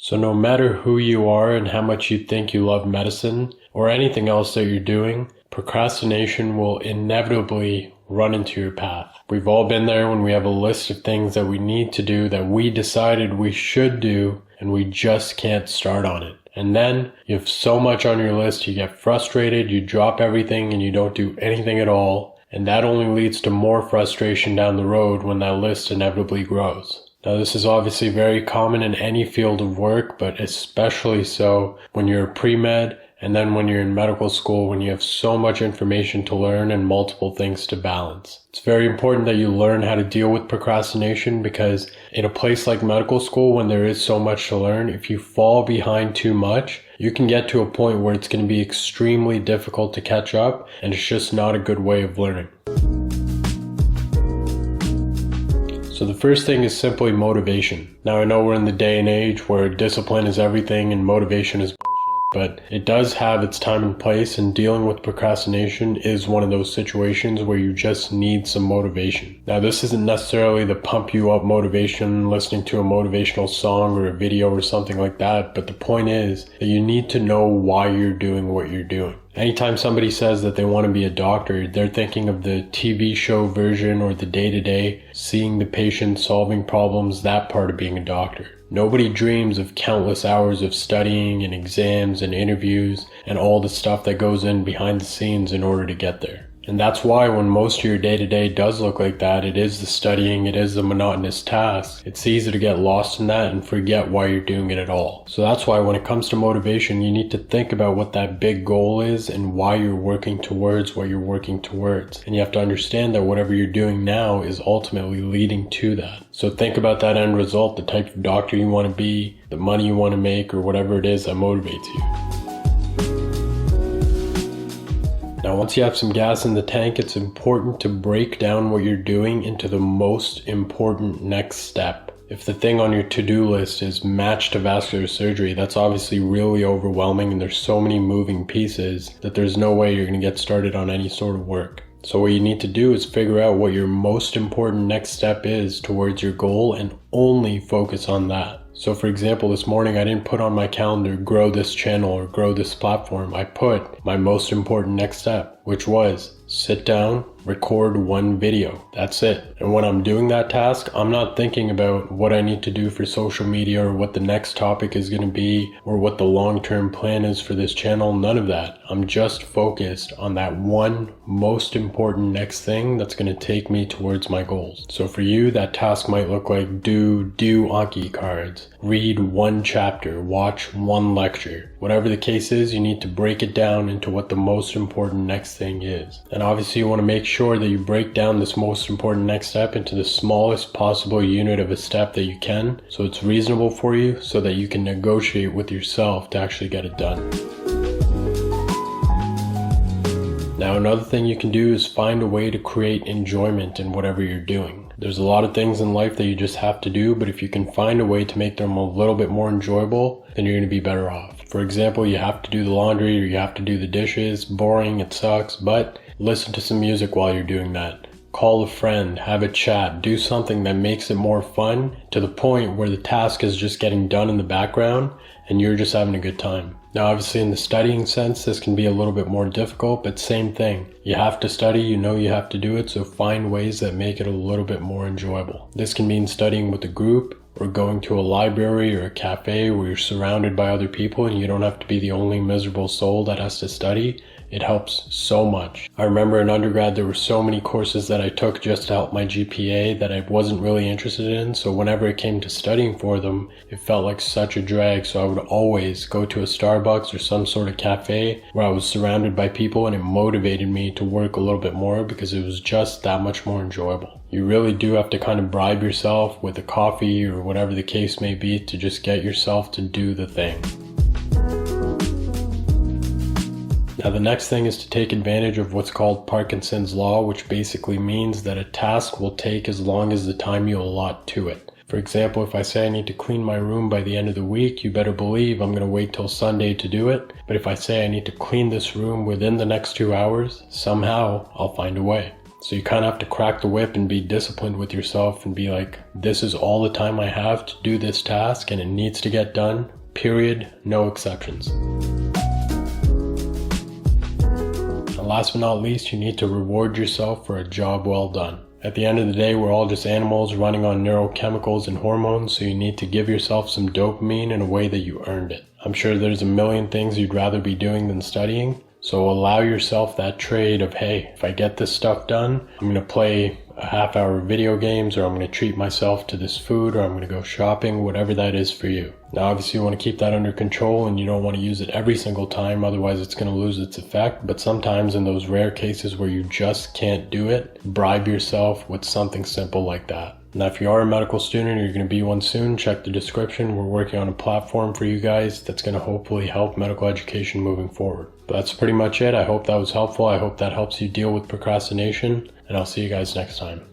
So no matter who you are and how much you think you love medicine or anything else that you're doing, procrastination will inevitably run into your path. We've all been there when we have a list of things that we need to do that we decided we should do and we just can't start on it. And then you have so much on your list, you get frustrated, you drop everything and you don't do anything at all. And that only leads to more frustration down the road when that list inevitably grows. Now, this is obviously very common in any field of work, but especially so when you're a pre-med and then when you're in medical school, when you have so much information to learn and multiple things to balance. It's very important that you learn how to deal with procrastination, because in a place like medical school, when there is so much to learn, if you fall behind too much, you can get to a point where it's going to be extremely difficult to catch up, and it's just not a good way of learning. So the first thing is simply motivation. Now, I know we're in the day and age where discipline is everything and motivation is bullshit, but it does have its time and place, and dealing with procrastination is one of those situations where you just need some motivation. Now, this isn't necessarily the pump you up motivation, listening to a motivational song or a video or something like that, but the point is that you need to know why you're doing what you're doing. Anytime somebody says that they want to be a doctor, they're thinking of the TV show version or the day-to-day, seeing the patient, solving problems, that part of being a doctor. Nobody dreams of countless hours of studying and exams and interviews and all the stuff that goes in behind the scenes in order to get there. And that's why when most of your day-to-day does look like that, it is the studying, it is the monotonous tasks, it's easy to get lost in that and forget why you're doing it at all. So that's why when it comes to motivation, you need to think about what that big goal is and why you're working towards what you're working towards. And you have to understand that whatever you're doing now is ultimately leading to that. So think about that end result, the type of doctor you want to be, the money you want to make, or whatever it is that motivates you. Now, once you have some gas in the tank, it's important to break down what you're doing into the most important next step. If the thing on your to-do list is match to vascular surgery, that's obviously really overwhelming, and there's so many moving pieces that there's no way you're going to get started on any sort of work. So what you need to do is figure out what your most important next step is towards your goal and only focus on that. So for example, this morning I didn't put on my calendar, grow this channel or grow this platform. I put my most important next step, which was sit down, record one video. That's it. And when I'm doing that task, I'm not thinking about what I need to do for social media or what the next topic is going to be or what the long-term plan is for this channel. None of that. I'm just focused on that one most important next thing that's going to take me towards my goals. So for you, that task might look like do Anki cards, read one chapter, watch one lecture. Whatever the case is, you need to break it down into what the most important next thing is. And obviously you want to make sure that you break down this most important next step into the smallest possible unit of a step that you can, so it's reasonable for you, so that you can negotiate with yourself to actually get it done. Now, another thing you can do is find a way to create enjoyment in whatever you're doing. There's a lot of things in life that you just have to do, but if you can find a way to make them a little bit more enjoyable, then you're going to be better off. For example, you have to do the laundry or you have to do the dishes. Boring, it sucks, but listen to some music while you're doing that. Call a friend, have a chat, do something that makes it more fun to the point where the task is just getting done in the background and you're just having a good time. Now, obviously in the studying sense, this can be a little bit more difficult, but same thing. You have to study, you know you have to do it, so find ways that make it a little bit more enjoyable. This can mean studying with a group, or going to a library or a cafe where you're surrounded by other people and you don't have to be the only miserable soul that has to study. It helps so much. I remember in undergrad there were so many courses that I took just to help my GPA that I wasn't really interested in, so whenever it came to studying for them, it felt like such a drag, so I would always go to a Starbucks or some sort of cafe where I was surrounded by people, and it motivated me to work a little bit more because it was just that much more enjoyable. You really do have to kind of bribe yourself with a coffee or whatever the case may be to just get yourself to do the thing. Now, the next thing is to take advantage of what's called Parkinson's law, which basically means that a task will take as long as the time you allot to it. For example, if I say I need to clean my room by the end of the week, you better believe I'm going to wait till Sunday to do it. But if I say I need to clean this room within the next 2 hours, somehow I'll find a way. So you kind of have to crack the whip and be disciplined with yourself and be like, this is all the time I have to do this task and it needs to get done, period, no exceptions. And last but not least, you need to reward yourself for a job well done. At the end of the day, we're all just animals running on neurochemicals and hormones, so you need to give yourself some dopamine in a way that you earned it. I'm sure there's a million things you'd rather be doing than studying, so allow yourself that trade of, hey, if I get this stuff done, I'm going to play a half hour of video games, or I'm going to treat myself to this food, or I'm going to go shopping, whatever that is for you. Now, obviously, you want to keep that under control and you don't want to use it every single time, otherwise it's going to lose its effect. But sometimes in those rare cases where you just can't do it, bribe yourself with something simple like that. Now, if you are a medical student or you're going to be one soon, check the description. We're working on a platform for you guys that's going to hopefully help medical education moving forward. But that's pretty much it. I hope that was helpful. I hope that helps you deal with procrastination, and I'll see you guys next time.